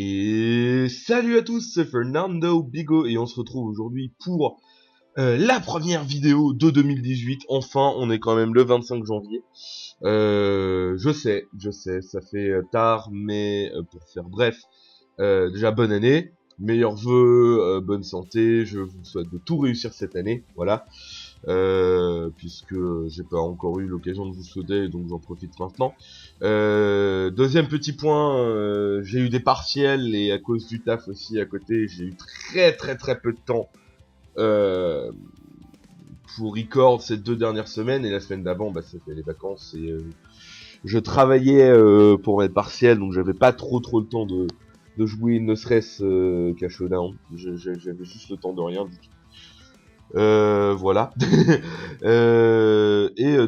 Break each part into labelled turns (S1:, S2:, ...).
S1: Et salut à tous, c'est Fernando Bigo et on se retrouve aujourd'hui pour la première vidéo de 2018. Enfin, on est quand même le 25 janvier. Je sais, ça fait tard, mais pour faire bref, déjà bonne année, meilleurs vœux, bonne santé, je vous souhaite de tout réussir cette année, voilà. Puisque j'ai pas encore eu l'occasion de vous souhaiter, donc j'en profite maintenant. Deuxième petit point, j'ai eu des partiels et à cause du taf aussi à côté, j'ai eu très peu de temps pour record ces 2 dernières semaines, et la semaine d'avant, bah, c'était les vacances et je travaillais pour mes partiels, donc j'avais pas trop le temps de jouer, ne serait-ce qu'à Showdown. J'avais juste le temps de rien du tout. Voilà.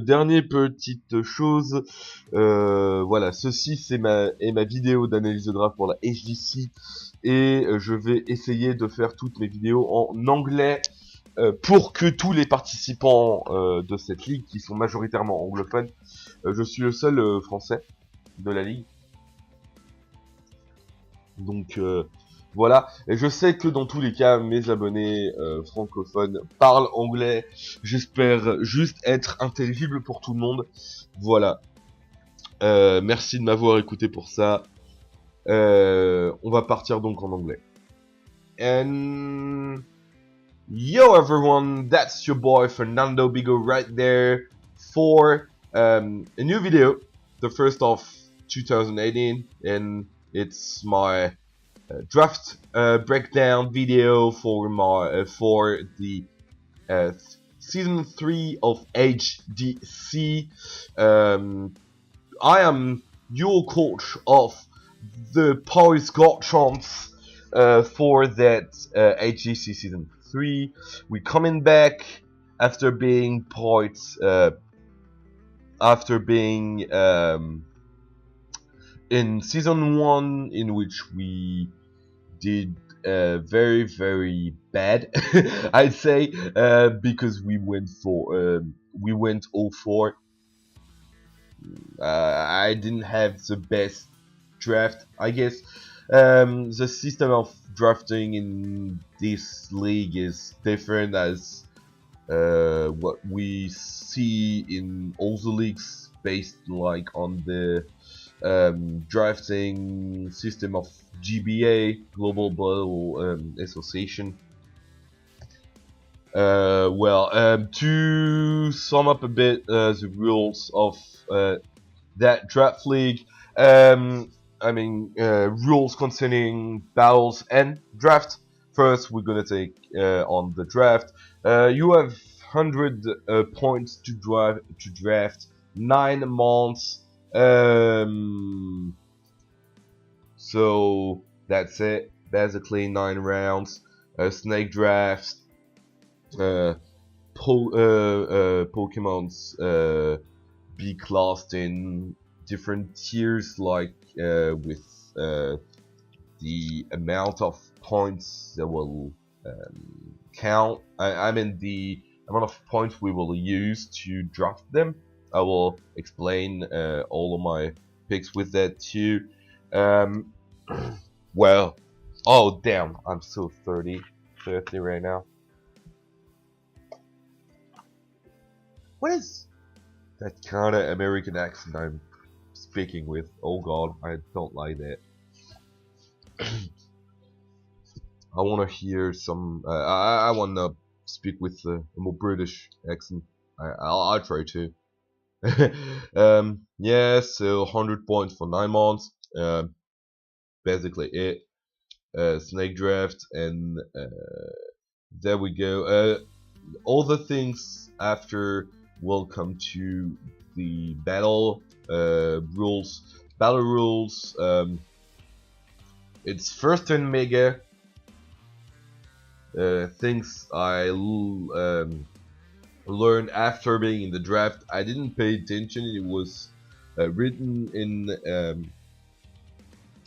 S1: Dernière petite chose, voilà, ceci c'est ma vidéo d'analyse de draft pour la HDC, et je vais essayer de faire toutes mes vidéos en anglais pour que tous les participants de cette ligue, qui sont majoritairement anglophones, je suis le seul français de la ligue, donc voilà, et je sais que dans tous les cas, mes abonnés francophones parlent anglais. J'espère juste être intelligible pour tout le monde. Voilà. Merci de m'avoir écouté pour ça. On va partir donc en anglais. And yo everyone, that's your boy Fernando Bigo right there for a new video, the first of 2018, and it's my draft breakdown video for my for the season 3 of HDC. I am your coach of the Paris Garchomps for that HDC season 3. We're coming back after being in season 1, in which we did very bad, I'd say, because we went all four. I didn't have the best draft, I guess. The system of drafting in this league is different as what we see in all the leagues, based like on the drafting system of GBA, Global Battle Association. To sum up a bit the rules of that draft league, rules concerning battles and draft. First, we're gonna take on the draft. You have 100 points to draft 9 months. So that's it. Basically 9 rounds. Snake drafts. Pokemon's be classed in different tiers, like with the amount of points that will count. I mean the amount of points we will use to draft them. I will explain all of my picks with that too. Well, oh damn, I'm so 30 right now. What is that kind of American accent I'm speaking with? Oh god, I don't like that. I want to hear some. I want to speak with a more British accent. I'll try to. Yeah, so 100 points for 9 months. Basically it. Snake draft, and there we go. All the things after will come to the battle rules. Battle rules. It's first in Mega. Things I learned after being in the draft. I didn't pay attention. It was written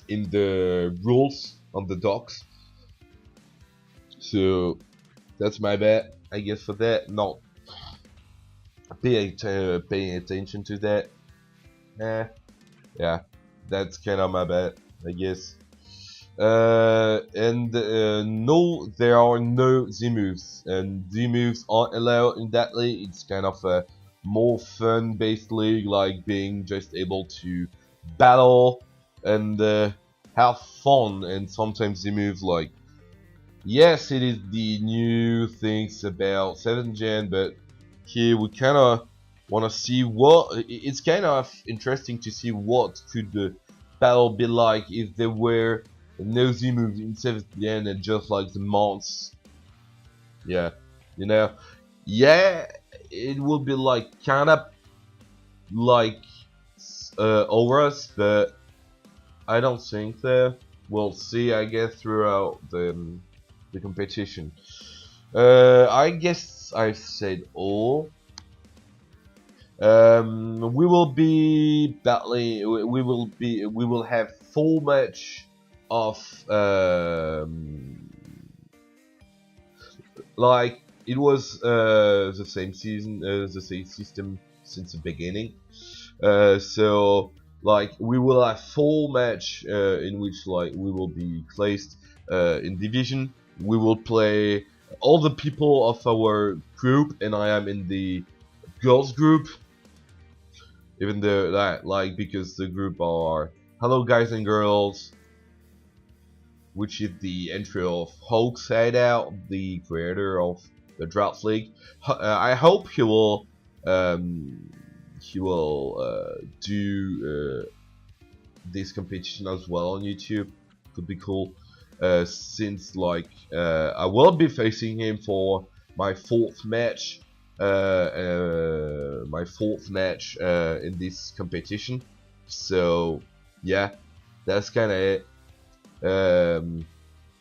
S1: in the rules on the docs. So that's my bad, I guess, for that. Not paying attention to that. Yeah, that's kind of my bad, I guess. No, there are no Z moves, and Z moves aren't allowed in that league. It's kind of a more fun-based league, like being just able to battle and have fun. And sometimes Z moves, like, yes, it is the new things about 7th gen, but here we kind of want to see what. It's kind of interesting to see what could the battle be like if there were no Z moves in 7th gen and just like the months. Yeah, you know, yeah, it would be like kind of like auras, but I don't think so. We'll see, I guess, throughout the competition. I guess I've said all. We will be battling. We will have full match of like it was the same season, the same system since the beginning. So like we will have full match in which like we will be placed in division. We will play all the people of our group, and I am in the girls group. Even though that like because the group are hello guys and girls, which is the entry of Hulk Hideout, the creator of the Drought League. I hope he will do this competition as well on YouTube. Could be cool. Since like I will be facing him for my fourth match. In this competition. So yeah, that's kind of it.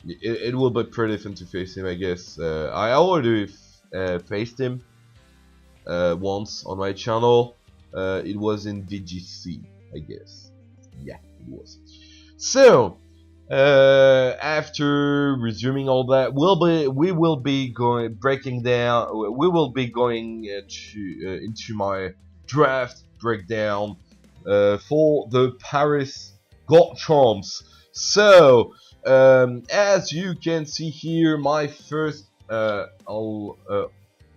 S1: It will be pretty fun to face him, I guess. I already faced him once on my channel. It was in VGC, I guess. Yeah, it was. So, after resuming all that, we will be going breaking down. We will be going into my draft breakdown for the Paris Garchomps. So, as you can see here, my first I'll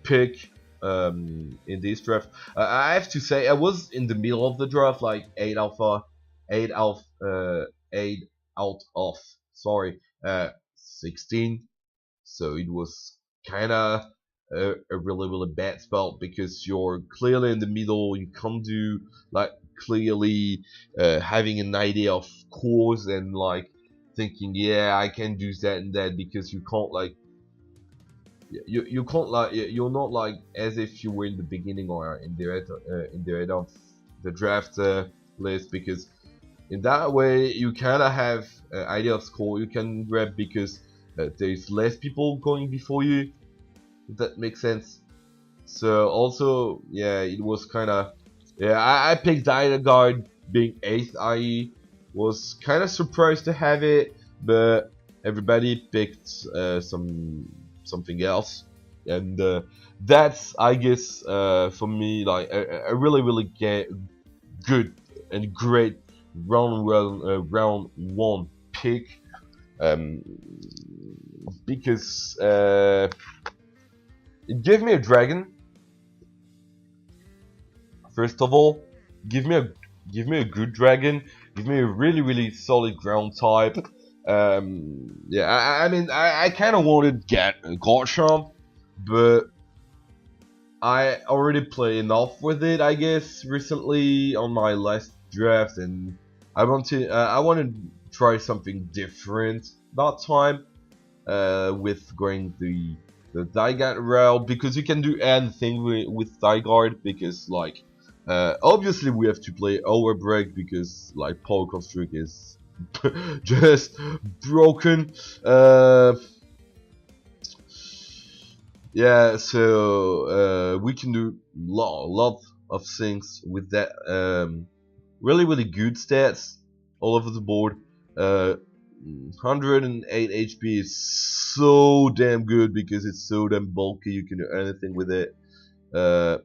S1: pick in this draft. I have to say I was in the middle of the draft, like 8 out of sorry 16. So it was kind of a really bad spell because you're clearly in the middle. You can't do like clearly having an idea of course and like thinking, yeah, I can do that and that, because you can't like you can't like you're not like as if you were in the beginning or in the end of the draft list, because in that way you kind of have an idea of score you can grab, because there's less people going before you, if that makes sense. So also, yeah, it was kind of, yeah, I picked Guard being 8th. I was kind of surprised to have it, but everybody picked something else, and that's, I guess, for me, like a really good and great round one pick, because it gave me a dragon. First of all, give me a good dragon. Give me a really solid ground type. Yeah, I mean, I kind of wanted get a Garchomp, but I already played enough with it, I guess, recently on my last draft, and I want to try something different that time. With going the Zygarde route, because you can do anything with Zygarde, because like obviously we have to play Overbreak because like Power Construct is just broken. Yeah, so we can do lot of things with that. Really good stats all over the board. 108 HP is so damn good because it's so damn bulky. You can do anything with it. 31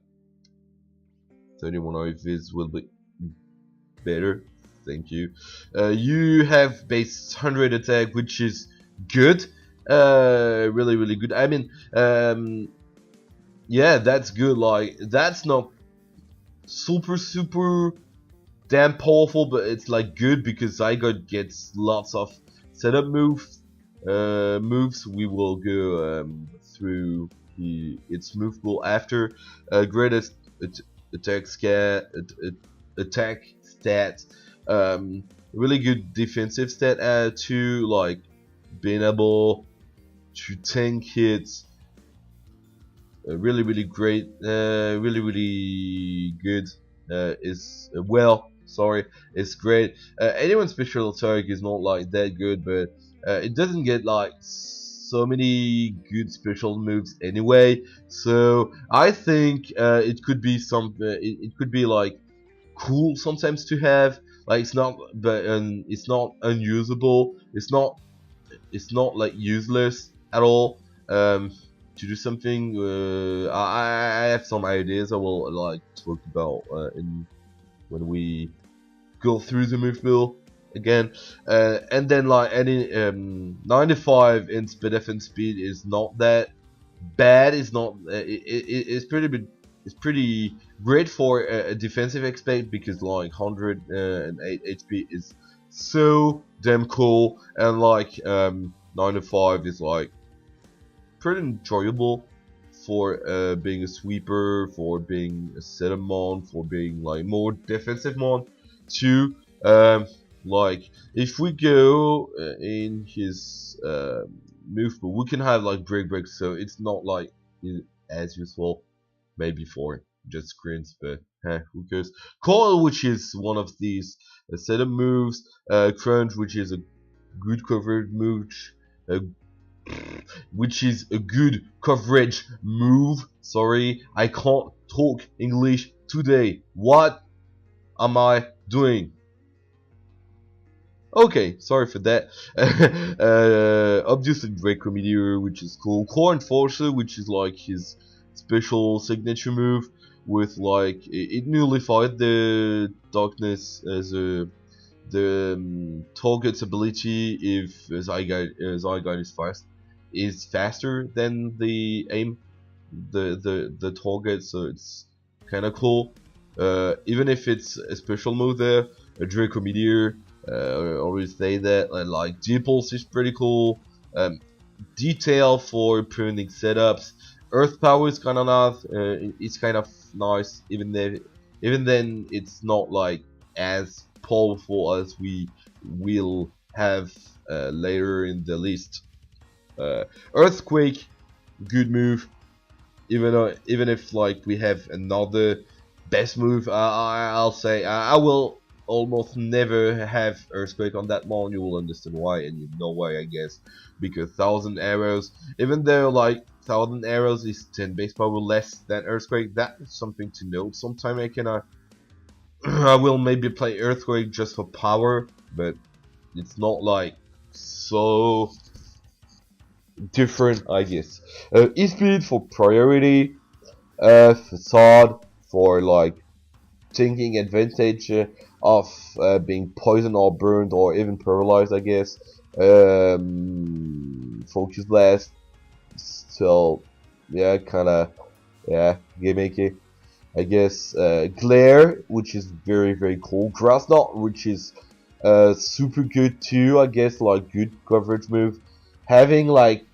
S1: OFs will be better. Thank you. You have base 100 attack, which is good. Really, really good. I mean, yeah, that's good. Like, that's not super damn powerful, but it's like good because Zygote gets lots of setup moves. We will go through its move pool after. Greatest attack attack stat. Really good defensive stat to like being able to tank hits. Really great. Really good. It's great. Anyone's special attack is not like that good, but it doesn't get like so many good special moves anyway. So I think it could be it could be like cool sometimes to have. Like it's not, but it's not unusable. It's not like useless at all. To do something, I have some ideas I will like talk about when we go through the move bill again. And then like any 95 in speed defense speed is not that bad. It's not. It's pretty great for a defensive aspect because like 108 HP is so damn cool, and like 95 is like pretty enjoyable for being a sweeper, for being a setup mon, for being like more defensive mon too. Like if we go in his move pool, we can have like break, so it's not like as useful maybe for just screens, but who cares? Coil, which is one of these setup moves. Crunch, which is a good coverage move. Which is a good coverage move. Sorry, I can't talk English today. What am I doing? Okay, sorry for that. Obviously Draco Meteor, which is cool. Core Enforcer, which is like his special signature move with like it nullified the darkness as the target's ability if Zygote is faster than the aim the target, so it's kind of cool. Even if it's a special move there, a Draco Meteor. I always say that, and like D-Pulse is pretty cool. Detail for pruning setups. Earth Power is kind of nice. It's kind of nice, even then it's not like as powerful as we will have later in the list. Earthquake, good move. Even if like we have another best move, I'll say I will almost never have Earthquake on that mon. You will understand why, and you know why, I guess, because 1000 arrows, even though like 1000 arrows is 10 base power less than Earthquake, that is something to note. Sometime I will maybe play Earthquake just for power, but it's not like so different, I guess. E-Speed for priority, Facade for like taking advantage of being poisoned or burned or even paralyzed, I guess. Focus Blast, still, yeah, kinda, yeah, gimmicky, I guess. Glare, which is very cool. Grass Knot, which is super good too, I guess, like good coverage move. Having like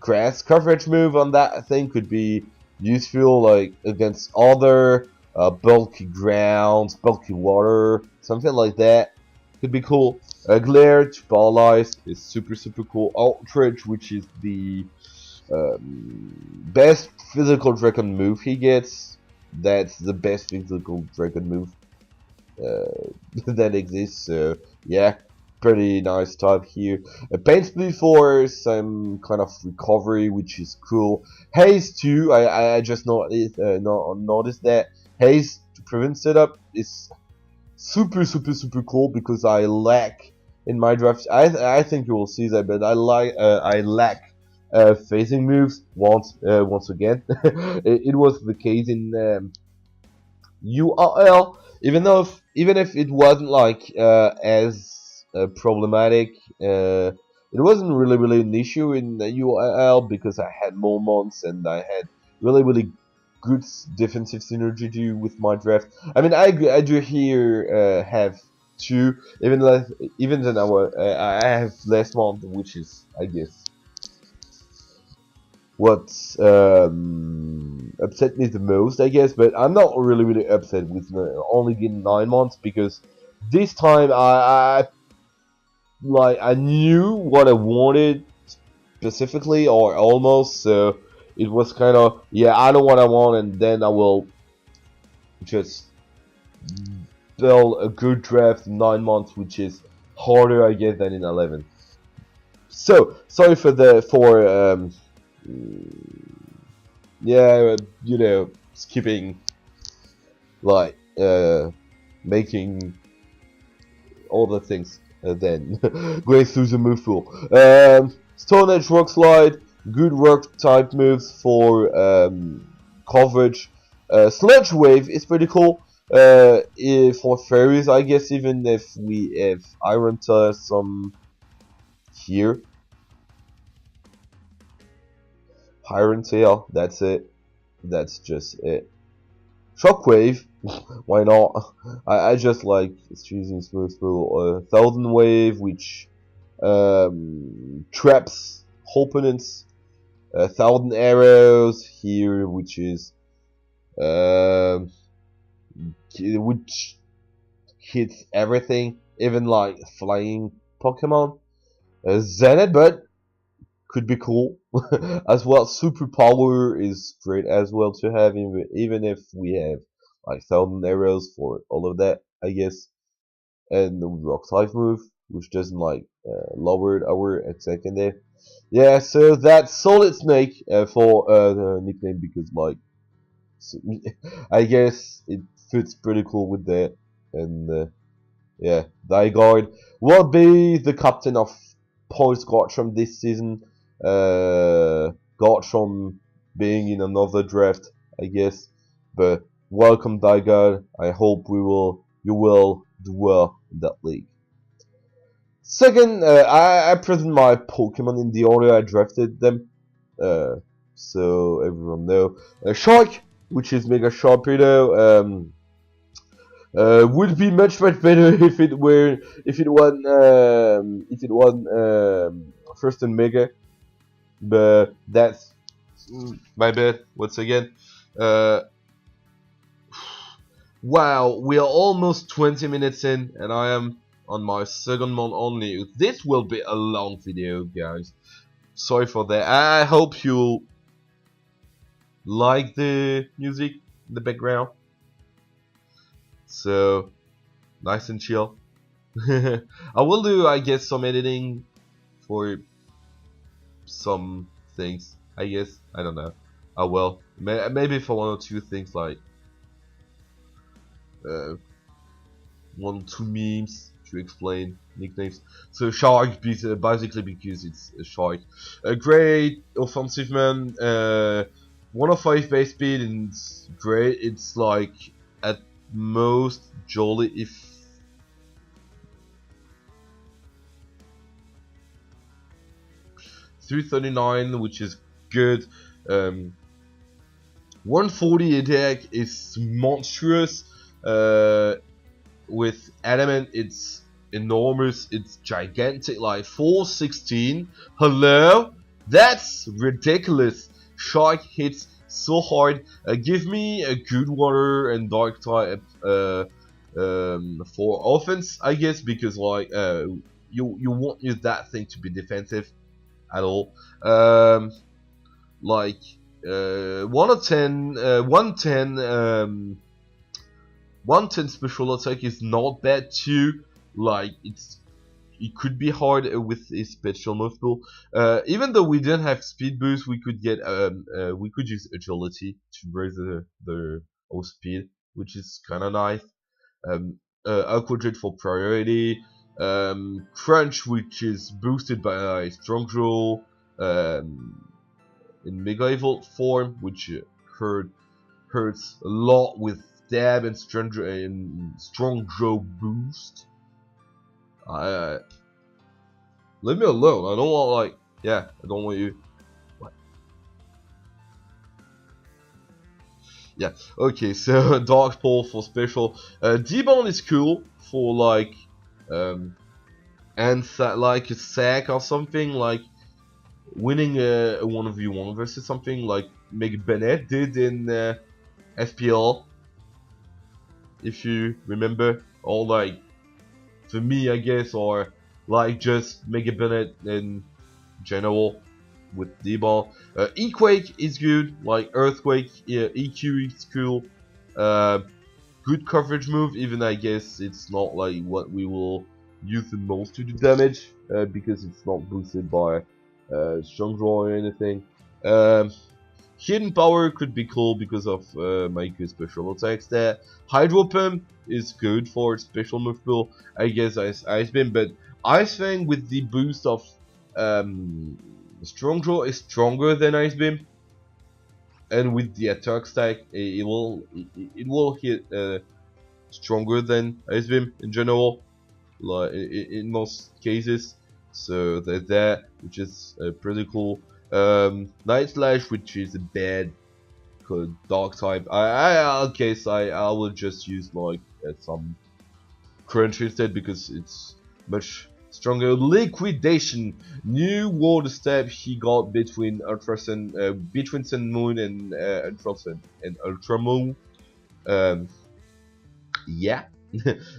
S1: grass coverage move on that thing could be useful, like against other bulky ground, bulky water, something like that. Could be cool. Glare to paralyze is super cool. Outrage, which is the best physical dragon move he gets. That's the best physical dragon move that exists. So yeah, pretty nice type here. Pain Split for some kind of recovery, which is cool. Haze too. I just noticed that Haze to prevent setup is super cool because I lack in my draft. I think you will see that, but I lack phasing moves once again. It was the case in URL. even if it wasn't like as problematic, it wasn't really an issue in the URL because I had moments and I had really good defensive synergy too with my draft. I mean, I do here have two, even then I have less month, which is I guess what upset me the most, I guess. But I'm not really upset with only getting 9 months because this time I knew what I wanted specifically or almost, so it was kind of yeah, I know what I want, and then I will just build a good draft in 9 months, which is harder, I guess, than in 11. So sorry for yeah, you know, skipping like making all the things then going through the move pool. Stone Edge Rock Slide, good rock type moves for coverage. Sludge Wave is pretty cool for fairies, I guess, even if we have Iron Tusk some here. Iron Tail, that's it. That's just it. Shockwave, why not? I just like choosing smooth pool. Thousand Wave, which traps opponents. 1,000 arrows here, which is which hits everything, even like flying Pokemon. Zenith, but could be cool as well. Superpower is great as well to have, even if we have like 1,000 arrows for all of that, I guess. And the rock type move, which doesn't like lower our attack in there. Yeah, so that's Solid Snake for the nickname because like I guess it fits pretty cool with that. And yeah, Zygarde will be the captain of Poise Garchomp this season. Garchomp being in another draft, I guess. But welcome, Zygarde. I hope you will do well in that league. Second, I present my Pokemon in the order I drafted them. So everyone know. Shark, which is Mega Sharpedo. Would be much better if it wasn't first and Mega, but that's my bad once again. Wow, we are almost 20 minutes in, and I am on my second month only. This will be a long video, guys. Sorry for that. I hope you like the music in the background. So, nice and chill. I will do, I guess, some editing for some things, I guess. I don't know. I will. Maybe for one or two things, like 1 or 2 memes to explain nicknames. So Shark, basically because it's a shark. A great offensive man, 105 base speed, and it's great. It's like at most jolly if 339, which is good. 140 attack is monstrous. With adamant, it's enormous. It's gigantic. Like 416. Hello, that's ridiculous. Shark hits so hard. Give me a good water and dark type for offense, I guess, because like you won't use that thing to be defensive at all. Like 110, 110, 110 special attack is not bad too. Like it could be hard with a special move pool. Even though we didn't have speed boost, we could get we could use agility to raise our speed, which is kind of nice. Aquajet for priority. Crunch, which is boosted by Strong Draw. In Mega Evolved form, which hurts a lot with stab and strong jaw boost. Leave me alone. I don't want like, yeah, I don't want you. What? Yeah. Okay. So Dark Pole for special. D-Bond is cool for like, and like a sack or something, like winning a 1v1 versus something like Meg Bennett did in FPL, if you remember, or like for me I guess, or like just Mega Bennett in general with D-Ball. E-Quake is good, like Earthquake, yeah, EQ is cool. Good coverage move, even I guess it's not like what we will use the most to do damage, because it's not boosted by strong draw or anything. Hidden power could be cool because of my good special attacks there. Hydro Pump is good for special move pool, I guess. Ice Beam, but Ice Fang with the boost of strong draw is stronger than Ice Beam, and with the attack stack, it will hit stronger than Ice Beam in general, like in most cases. So there's that, which is pretty cool. Night Slash, which is a bad dark type. I will just use like some crunch instead because it's much stronger. Liquidation, new water step he got between between Sun Moon and Ultra Sun and Ultra Moon. Yeah,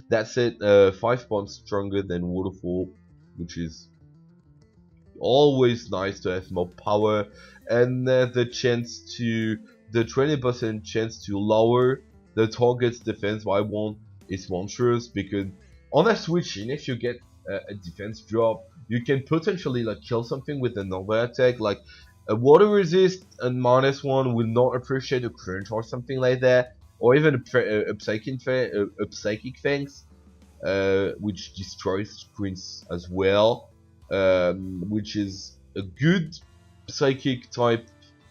S1: that's it. 5 points stronger than Waterfall, which is always nice to have more power, and the 20% chance to lower the target's defense by 1 is monstrous, because on a switch in, if you get a defense drop, you can potentially like kill something with another attack, like a water resist and -1 will not appreciate a crunch or something like that, or even a psychic fangs, which destroys screens as well. Which is a good psychic type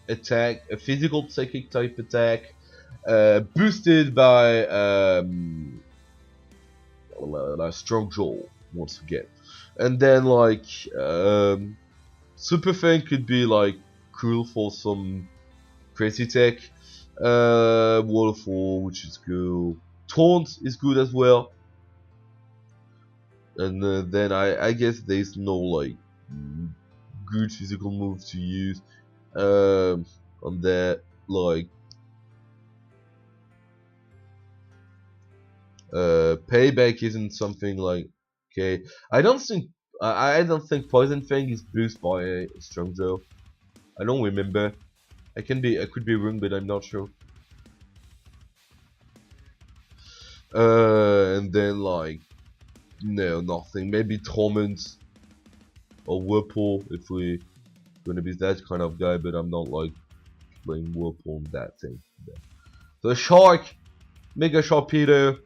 S1: attack, a physical psychic type attack, boosted by strong jaw once again. And then like Super Fang could be like cool for some crazy tech. Waterfall, which is cool. Taunt is good as well. And then I guess there's no like good physical move to use on that, like payback isn't something like, okay, I don't think Poison Fang is boosted by a strong jaw. I don't remember. I could be wrong, but I'm not sure. And then like, no, nothing. Maybe Torment or Whirlpool if we're gonna be that kind of guy, but I'm not like playing Whirlpool and that thing. So Shark, Mega Sharpedo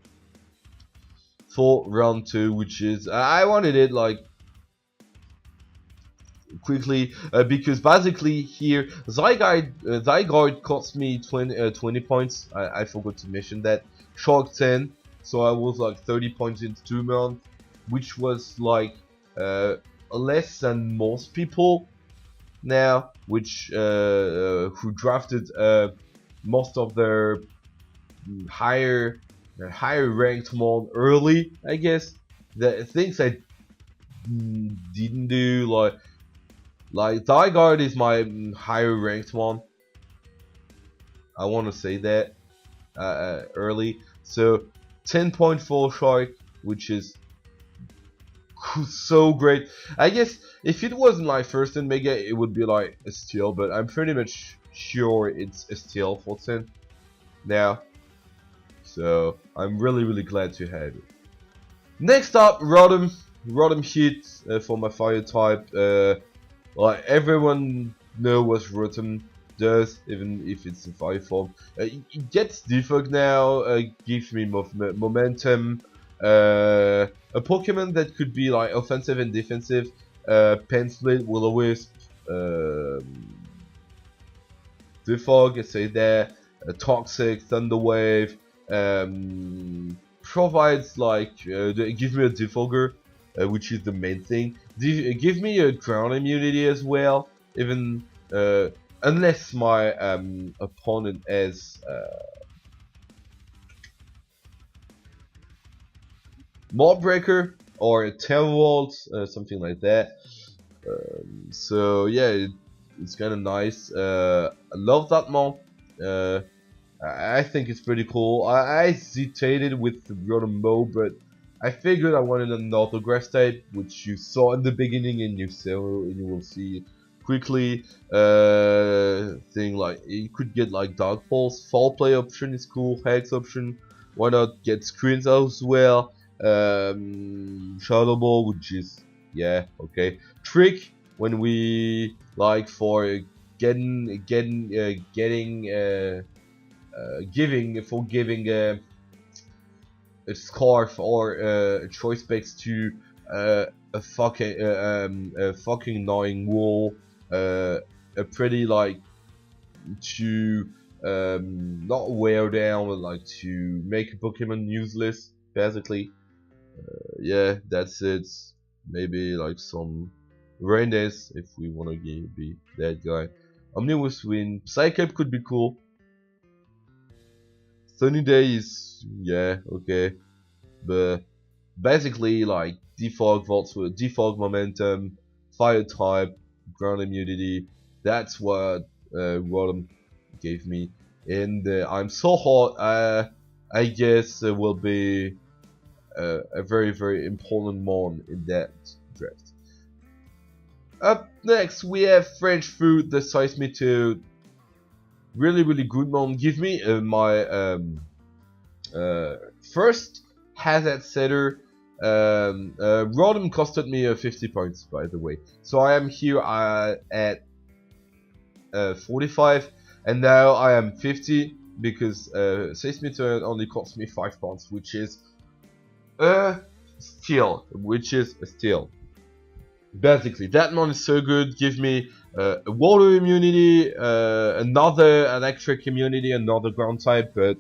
S1: for round 2, which is I wanted it like quickly because basically here Zygarde cost me 20 points. I forgot to mention that. Shark 10. So I was like 30 points into 2 months, which was like less than most people now, which who drafted most of their higher ranked mon early. I guess the things I didn't do, like Zygarde is my higher ranked one. I want to say that early. So 10.4 Shark, which is so great. I guess if it wasn't my first in Mega, it would be like a steal, but I'm pretty much sure it's a steal for 10 now. So I'm really glad to have it. Next up, Rotom hit for my fire type. Like everyone knows what Rotom does, even if it's a fire form. It gets defog now, gives me momentum. A Pokemon that could be like offensive and defensive. Pen Split, Will-O-Wisp, Defog, I say that. Toxic, Thunder Wave, provides like give me a defogger, which is the main thing. Give me a ground immunity as well, even unless my opponent has Mob Breaker or a Terror Vault, something like that. So yeah, it's kind of nice. I love that mod. I think it's pretty cool. I hesitated with the Rotom Mow, but I figured I wanted another grass type, which you saw in the beginning, and you will see quickly. Thing like you could get like Dark Pulse, Fall Play option is cool, Hex option. Why not get screens as well? Shadow Ball, which is yeah okay. Trick when we like for giving a scarf or a choice specs to a fucking annoying wall, a pretty like to not wear down, but like to make a Pokemon useless basically. Yeah, that's it. Maybe like some rain days if we wanna be that guy. Omnibus Wind, Psycup could be cool. Sunny Day is yeah okay, but basically like defog vaults with defog momentum, fire type, ground immunity. That's what Rotom gave me, and I'm so hot. I guess will be a very important mon in that draft. Up next we have French Food, the size me to really good mon. Give me my first hazard setter. Rotom costed me 50 points, by the way. So I am here at 45, and now I am 50 because Seismiturn only cost me 5 points, which is a steal. Basically, that one is so good. Give me a water immunity, another electric immunity, another ground type, but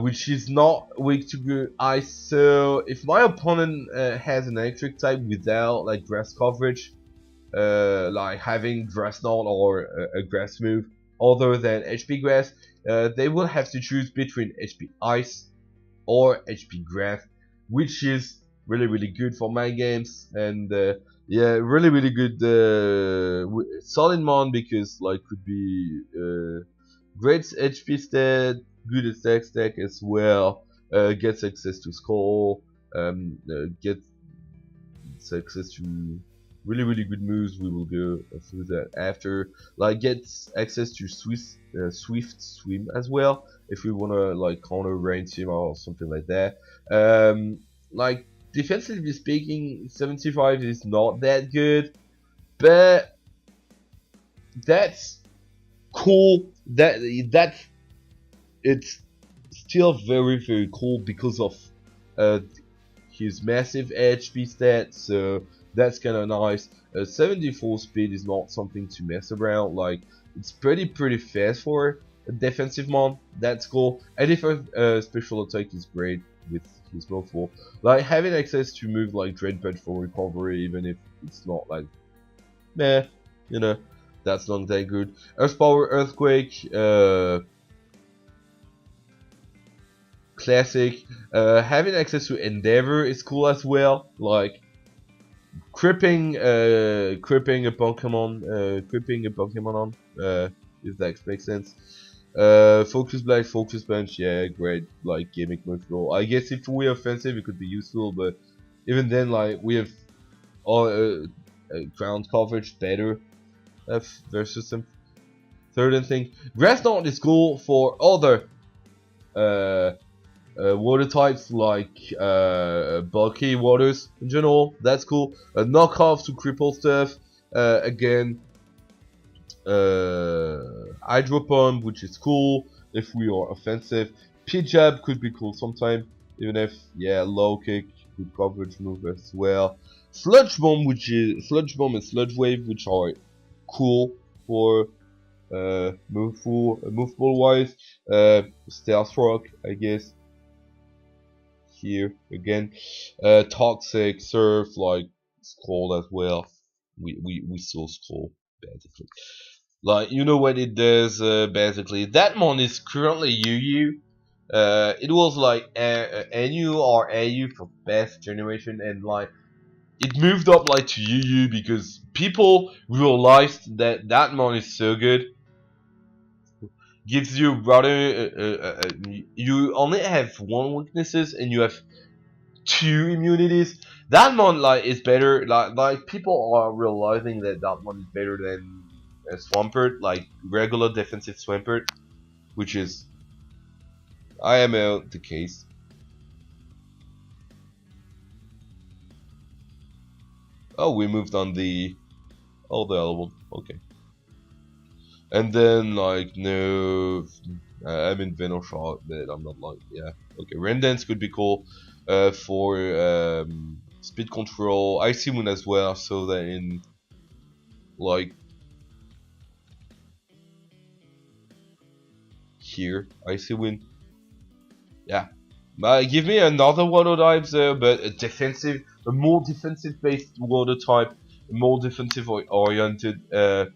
S1: which is not weak to good ice. So if my opponent has an electric type without like grass coverage, like having grass knot or a grass move other than HP grass, they will have to choose between HP ice or HP grass, which is really good for my games. And yeah, really good solid mon, because like could be great HP stat, good attack stack as well, gets access to Skull, gets access to really good moves. We will go through that after. Like gets access to Swift Swim as well, if we wanna like counter rain team or something like that. Like defensively speaking, 75 is not that good, but that's cool. That's it's still very cool because of his massive HP stat. So that's kind of nice. 74 speed is not something to mess around. Like it's pretty fast for a defensive mon. That's cool. And if special attack is great with his move 4. Like having access to move like Dread Punch for recovery, even if it's not like meh, you know, that's not that good. Earth Power, Earthquake, classic. Having access to Endeavor is cool as well. Like cripping a Pokemon on, if that makes sense. Focus Blast, Focus Punch, yeah, great, like gimmick move roll. I guess if we're offensive it could be useful, but even then, like, we have all ground coverage better versus some third thing. Grass Knot is cool for other water types, like bulky waters in general. That's cool. A knockoff to cripple stuff. Again, Hydro Pump, which is cool if we are offensive. P-Jab could be cool sometime, even if, yeah, low kick, good coverage move as well. Sludge Bomb and Sludge Wave, which are cool for movable wise, stealth rock, I guess. Here again, toxic surf, like scroll as well. We saw scroll basically. Like, you know what it does, basically. That mon is currently UU. It was like NU or AU for best generation, and like it moved up like to UU because people realized that that mon is so good. Gives you rather you only have one weaknesses and you have two immunities. That mon like is better. Like people are realizing that that one is better than a Swampert, like regular defensive Swampert, which is IML the case. Oh, we moved on the other one. Okay. And then like no, I'm in Venoshock, but I'm not like yeah. Okay, Rendance could be cool. For speed control, Icy Moon as well, so that in like here, Icy Wind. Yeah. Give me another water type though, but a more defensive based water type, more defensive oriented uh,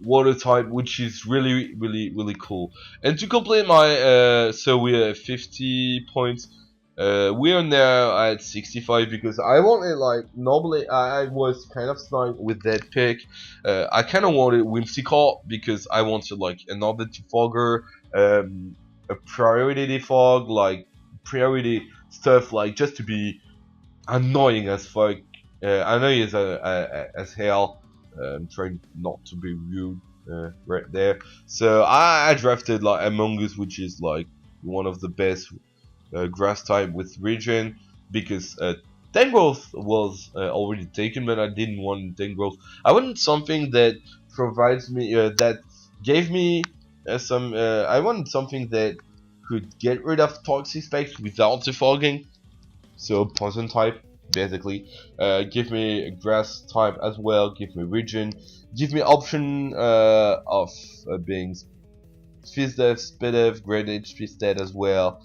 S1: water type, which is really cool. And to complete my so we are 50 points. We are now at 65 because I wanted like normally I was kind of stuck with that pick. I kind of wanted Whimsicott because I wanted like another defogger, a priority defog, like priority stuff, like just to be annoying as fuck. Annoying as hell. I'm trying not to be rude right there. So I drafted like Among Us, which is like one of the best grass type with regen because Tangrowth was already taken, but I didn't want Tangrowth. I wanted something that provides me that gave me some. I wanted something that could get rid of toxic spikes without defogging. So poison type basically. Give me a grass type as well. Give me regen. Give me option of being Fizdev, Spidev, great HP stat as well.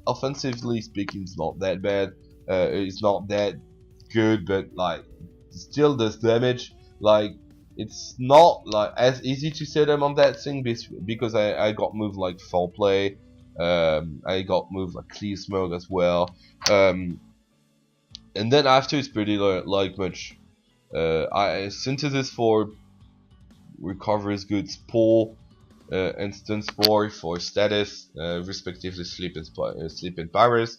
S1: Offensively speaking, it's not that bad. It's not that good, but like still does damage. Like it's not like as easy to set them on that thing because I got moved like foul play. I got moved like clear smoke as well. And then after it's pretty like much. I synthesis for recovery is good. Spore. Instant Spore for status, respectively sleep and Paris.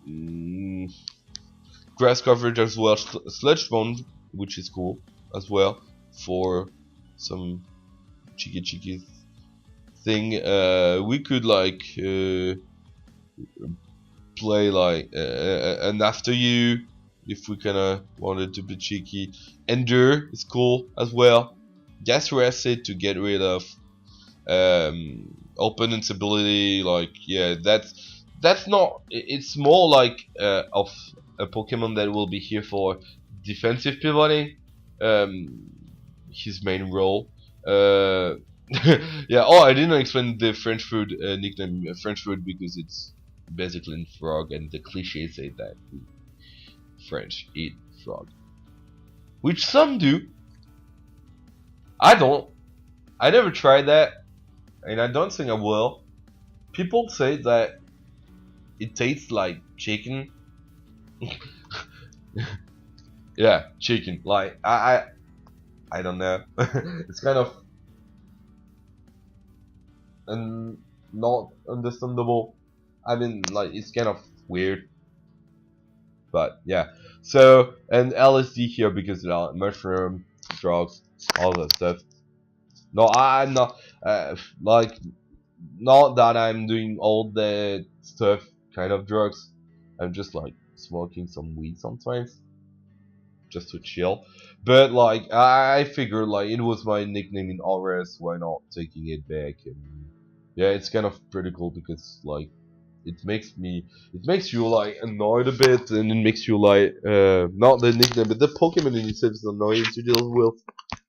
S1: Mm, grass coverage as well, Sludge Bond, which is cool as well for some cheeky thing. We could like play like an After You if we kinda wanted to be cheeky. Endure is cool as well. Gas Acid to get rid of opponent's ability, like yeah, that's not. It's more like of a Pokemon that will be here for defensive pivoting. His main role. Yeah. Oh, I didn't explain the French food nickname French food because it's basically in frog, and the cliche say that French eat frog, which some do. I don't. I never tried that, and I don't think I will. People say that it tastes like chicken. Yeah, chicken. Like I don't know. It's kind of not understandable. I mean, like it's kind of weird, but yeah. So and LSD here because mushroom, drugs, all that stuff. No, I'm not like not that I'm doing all that stuff, kind of drugs. I'm just like smoking some weed sometimes, just to chill. But like I figured like it was my nickname in RS, why not taking it back? And yeah, it's kind of pretty cool because like it makes you like annoyed a bit, and it makes you like not the nickname, but the Pokemon in itself is annoying to deal with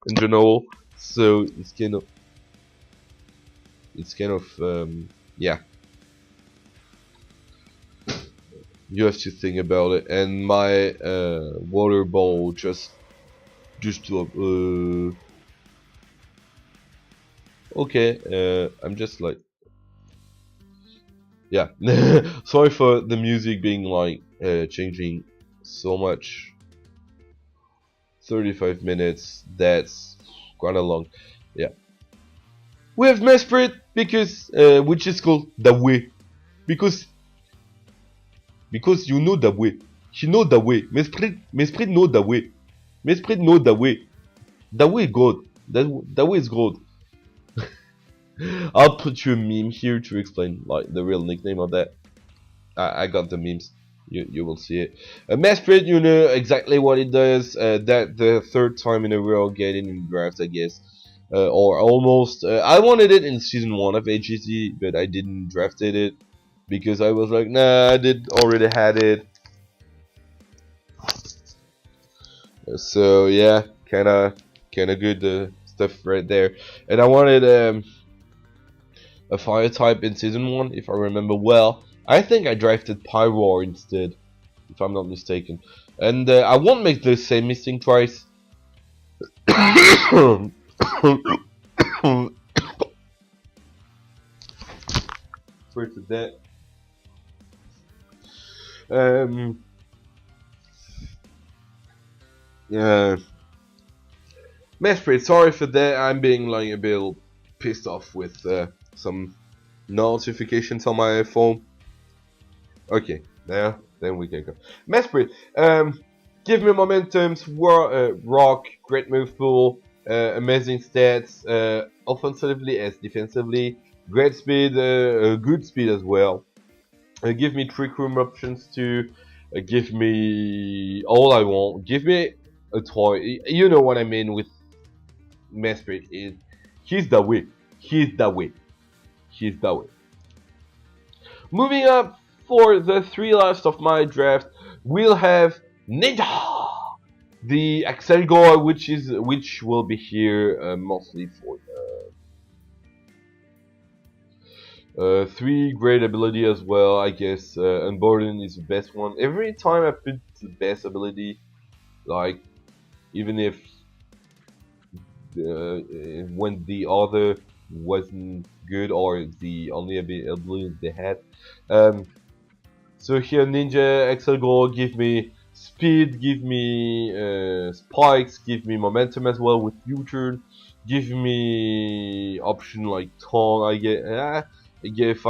S1: in general. So it's kind of yeah. You have to think about it. And my water ball just okay. I'm just like, yeah. Sorry for the music being like changing so much. 35 minutes. That's quite a long. Yeah. We have Mesprit because which is called the way, because you know the way. She know the way. Mesprit know the way. Mesprit know the way. The way is good. The way is good. I'll put you a meme here to explain like the real nickname of that. I got the memes. You will see it. Mesprit, you know exactly what it does. That the third time in a row getting in draft, I guess. Or almost. I wanted it in season 1 of HDC, but I didn't drafted it because I was like, nah, I already had it. So yeah, kinda good stuff right there. And I wanted a fire type in season 1, if I remember well. I think I drafted Pyroar instead, if I'm not mistaken. And I won't make the same mistake twice. Sorry for that. Yeah. Mesprit, sorry for that. I'm being like a bit pissed off with some notifications on my phone. Okay, now then we can go. Mesprit, give me momentums, rock, great move pool, amazing stats, offensively as defensively, great speed, good speed as well. Give me trick room options too. Give me all I want. Give me a toy. You know what I mean with Mesprit. He's the way. He's the way. He's the way. Moving up for the 3 last of my draft, we'll have Ninja, the Excelgor, which will be here mostly for 3 great ability as well, I guess. Unburden is the best one. Every time I put the best ability, like even if when the other wasn't good or the only ability they had. So here Ninja Excelgor give me speed, give me spikes, give me momentum as well with U-turn, give me option like taunt. I get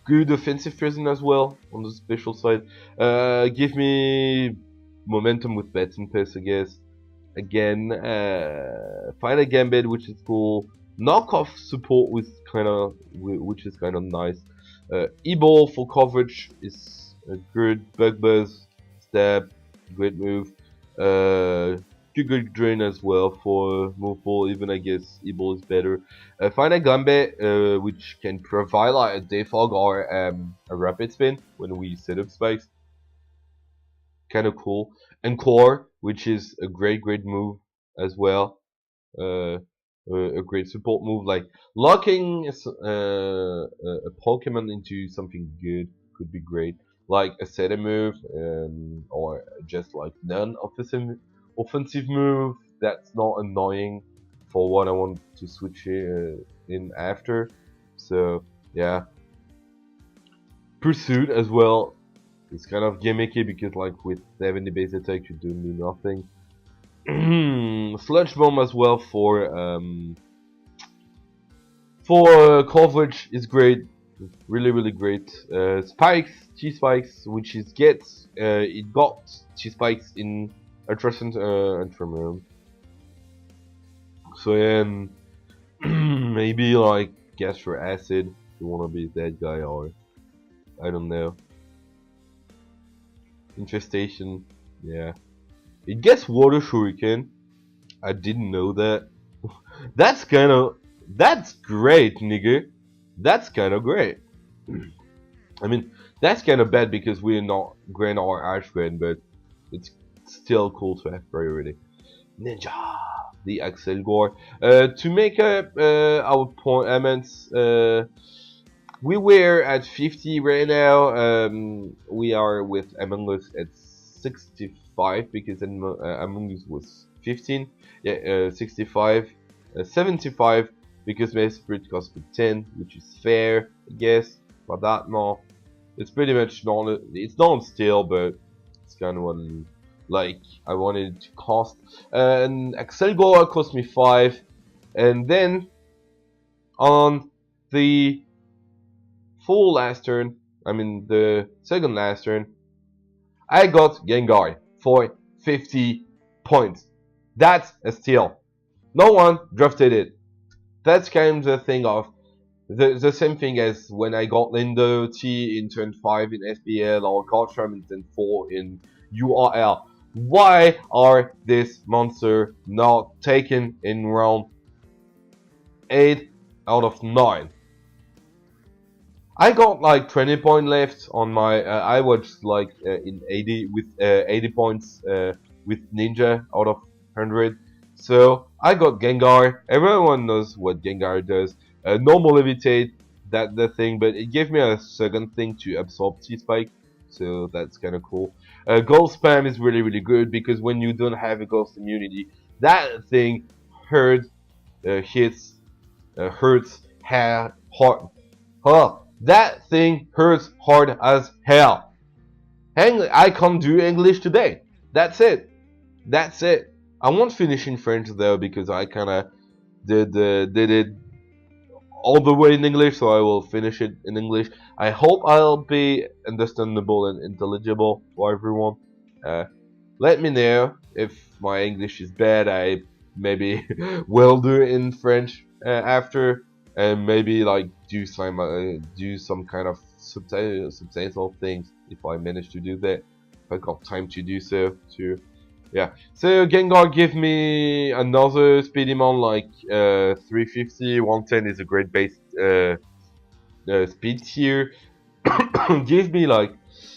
S1: good offensive presence as well on the special side. Give me momentum with bats and piss, I guess. Again, find a Gambit, which is cool. Knockoff support which is kind of nice. E-ball for coverage is a good. Bug Buzz, stab, great move. Good drain as well for move ball. Even I guess E-ball is better. Find a Gambit, which can provide like a defog or a rapid spin when we set up spikes. Kind of cool. And Core, which is a great move as well. A great support move, like locking a Pokemon into something good could be great, like a set move, or just like offensive move that's not annoying for what I want to switch in after. So yeah, Pursuit as well. It's kind of gimmicky because like with 70 base attack you do nothing. Sludge Bomb as well for coverage is great, really great. Spikes, T-Spikes, which is it got T-Spikes in Ultrascent Ultramarium. So yeah, maybe like Gastro Acid if you wanna be that guy, or I don't know. Infestation, yeah. It gets Water Shuriken. I didn't know that. That's great, nigga. That's kind of great. I mean, that's kind of bad because we're not Grand or Archgrand, but it's still cool to have priority. Ninja, the Axel Gore. To make up our point, we were at 50 right now. We are with Among Us at 65 because Among Us was 15. Yeah, 65, 75 because my spirit cost me 10, which is fair, I guess. But that more, it's pretty much not. It's not still, but it's kind of one like I wanted to cost. And Axel Goa cost me 5, and then on the full last turn, I mean the second last turn, I got Gengar for 50 points. That's a steal. No one drafted it. That's kind of the thing of the same thing as when I got Lindo T in turn 5 in SBL or Garchomps in turn 4 in URL. Why are this monster not taken in round 8 out of 9? I got like 20 points left on my. I was like in 80 with 80 points with Ninja out of 100. So I got Gengar. Everyone knows what Gengar does. Normal levitate, that the thing, but it gave me a second thing to absorb T-Spike. So that's kind of cool. Ghost spam is really good because when you don't have a ghost immunity, that thing hurts, hurts hard. Huh. That thing hurts hard as hell. I can't do English today. That's it. That's it. I won't finish in French though because I kind of did it all the way in English, so I will finish it in English. I hope I'll be understandable and intelligible for everyone. Let me know if my English is bad. I maybe will do it in French after, and maybe like do some kind of subtitle things if I manage to do that. If I got time to do so too. Yeah. So Gengar give me another Speedymon like 350. 110 is a great base speed tier. Give me like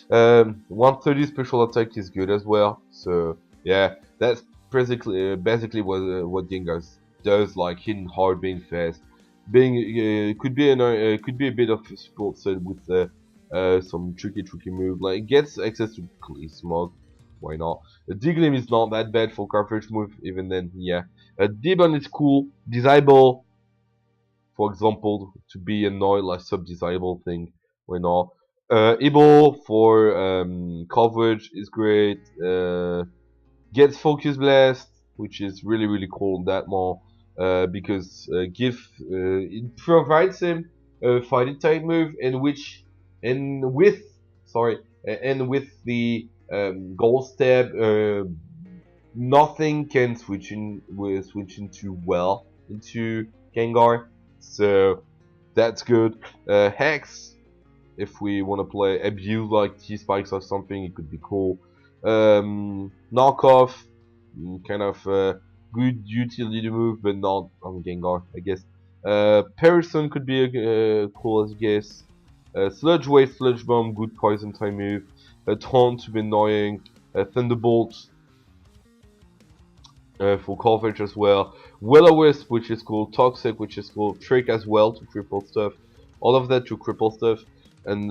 S1: 130 special attack is good as well. So yeah, that's basically what Gengar does, like hitting hard, being fast, being could be a bit of a support set with some tricky move. Like it gets access to Clean Smog. Why not? Diglett is not that bad for coverage move, even then, yeah. Dibon is cool. Disable, for example, to be annoyed like sub-disable thing. Why not? Ibo for coverage is great. Gets Focus Blast, which is really cool on that more. Because it provides him a fighting type move and with the gold stab, nothing can switch into Gengar, so that's good. Hex, if we want to play abuse like T-Spikes or something, it could be cool. Knockoff, kind of good utility move, but not on Gengar, I guess. Parasol could be cool as a guess. Sludge Wave, Sludge Bomb, good poison type move. Taunt to be annoying. Thunderbolt for coverage as well. Will-O-Wisp, which is cool. Toxic, which is cool. Trick as well to cripple stuff. All of that to cripple stuff. And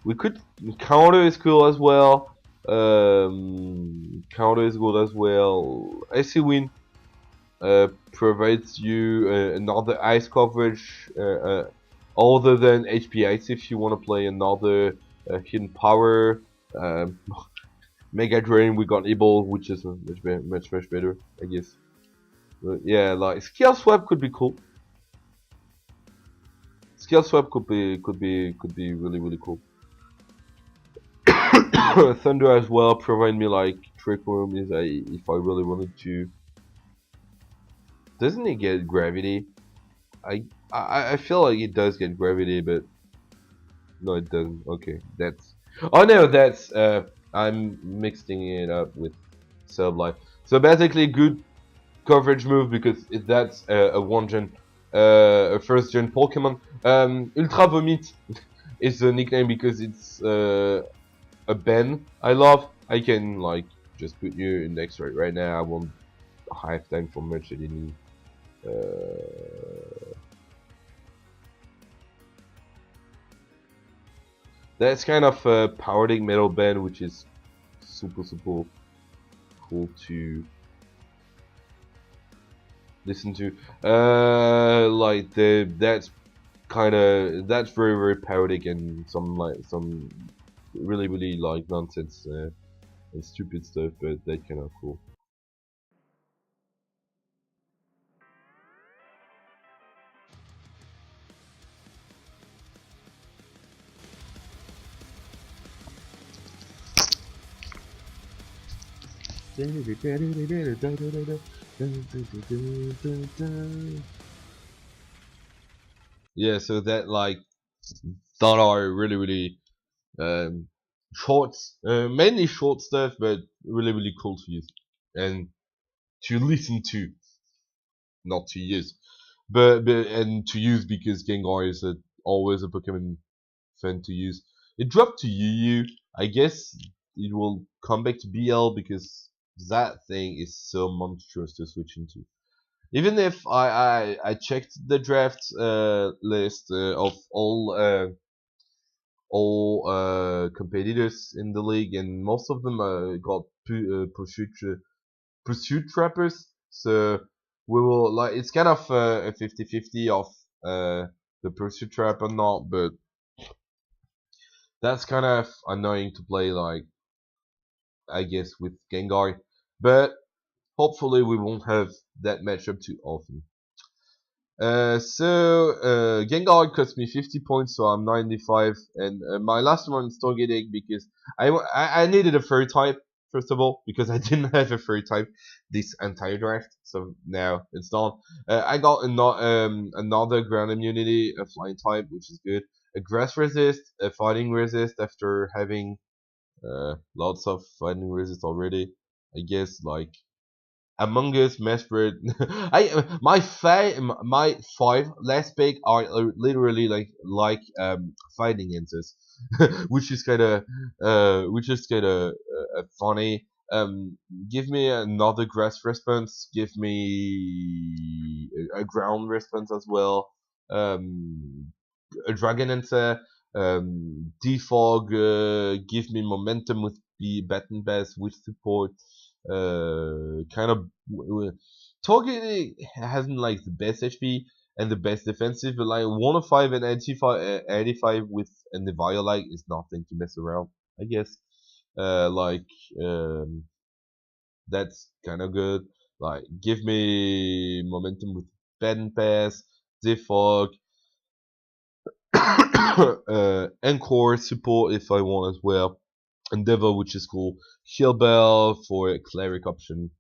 S1: we could counter is cool as well. Counter is good as well. Icy Wind provides you another ice coverage other than HP Ice if you want to play another hidden power. Mega Drain, we got Able, which is much better, I guess. But yeah, like Scale Swap could be cool. Scale Swap could be really cool. Thunder as well provide me like Trick Room if I really wanted to. Doesn't it get Gravity? I feel like it does get Gravity, but no, it doesn't. Okay, that's. Oh no, that's. I'm mixing it up with Cell Life. So basically, good coverage move because that's a one gen a first gen Pokemon. Ultra Vomit is the nickname because it's a Ben I love. I can like just put you in next right now. I won't have time for much editing. That's kind of a powetic metal band, which is super cool to listen to. Like that's very poetic and some really like nonsense and stupid stuff, but that kind of cool. Yeah, so that like that are really short, mainly short stuff, but really cool to use and to listen to, not to use, but and to use because Gengar is always a Pokemon fun to use. It dropped to UU. I guess it will come back to BL because that thing is so monstrous to switch into. Even if I checked the draft list of all competitors in the league, and most of them got pursuit trappers. So we will like it's kind of a 50-50 of the pursuit trap or not, but that's kind of annoying to play like I guess with Gengar. But hopefully we won't have that matchup too often. Gengar cost me 50 points, so I'm 95, and my last one is Togetic because I needed a fairy type first of all because I didn't have a fairy type this entire draft, so now it's done. I got another ground immunity, a flying type, which is good. A grass resist, a fighting resist after having lots of fighting resist already. I guess like among Us, Mesprit. My five last pick are literally like fighting answers, which is kind of funny. Give me another grass response. Give me a ground response as well. A dragon answer. Defog. Give me momentum with the Baton Bass with support. Kind of Target hasn't like the best HP and the best defensive, but like 105 and 85 with a Nevia like is nothing to mess around. I guess. Like that's kind of good. Like give me momentum with Ben Pass, Defog, Encore support if I want as well. Endeavor, which is cool. Heal Bell for a cleric option,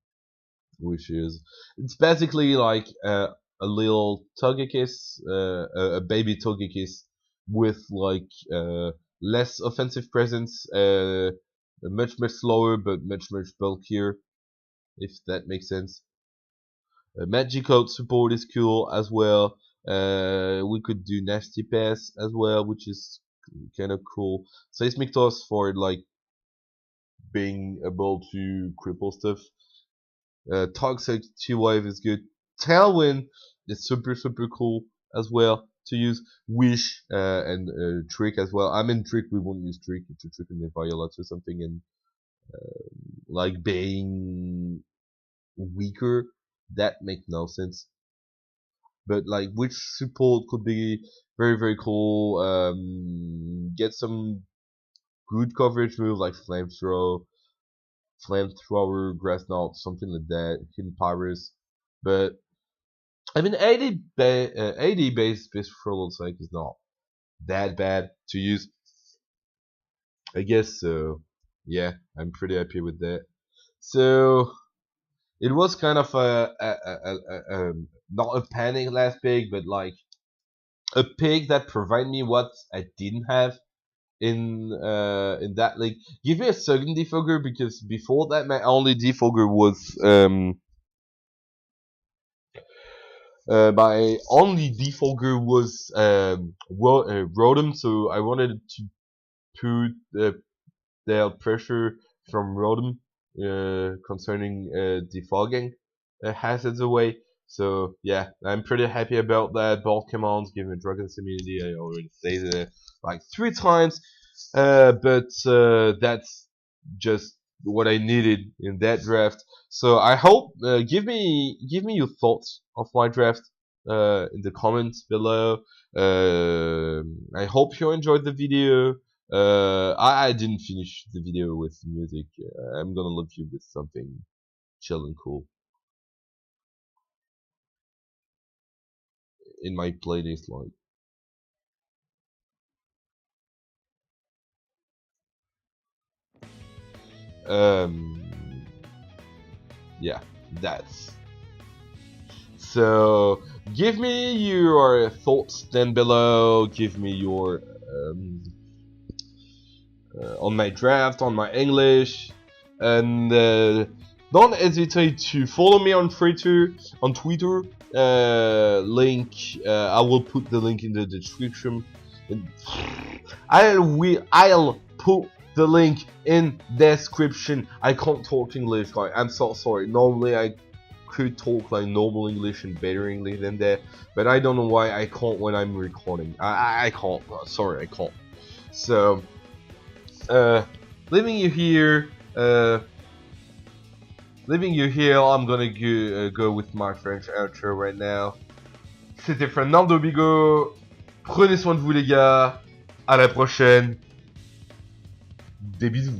S1: which is it's basically like a little Togekiss, a baby Togekiss with like less offensive presence, much slower but much bulkier, if that makes sense. Magikarp support is cool as well. We could do Nasty Pass as well, which is kind of cool. Seismic Toss for like being able to cripple stuff. Toxic T-Wave is good. Tailwind is super cool as well to use. Wish and Trick as well. I mean Trick we won't use Trick to trick in the Violet or something, and like being weaker that makes no sense. But like which support could be very cool. Get some good coverage move like flamethrower, grass knot, something like that, hidden powers. But I mean, 80 base pistol looks like is not that bad to use. I guess so. Yeah, I'm pretty happy with that. So it was kind of a not a panic last pick, but like a pick that provided me what I didn't have in that league. Give me a second defogger because before that my only defogger was my only default gear was Rotom, so I wanted to put the pressure from Rotom concerning defogging hazards away. So yeah, I'm pretty happy about that. Both commands give me Dragon's immunity. I already stated it like 3 times, but that's just what I needed in that draft. So I hope give me your thoughts of my draft in the comments below. I hope you enjoyed the video. I didn't finish the video with music. I'm gonna leave you with something chill and cool in my playlist, like. Um, yeah, that's. So, give me your thoughts down below. Give me your on my draft, on my English, and don't hesitate to follow me on Twitter. Link, I will put the link in the description. I'll put the link in description. I can't talk English, like, I'm so sorry. Normally I could talk like normal English and better English than that, but I don't know why I can't when I'm recording. I can't. Sorry, I can't. So, leaving you here. I'm gonna go with my French outro right now. C'était Fernando Bigot. Prenez soin de vous, les gars. À la prochaine. Des bisous.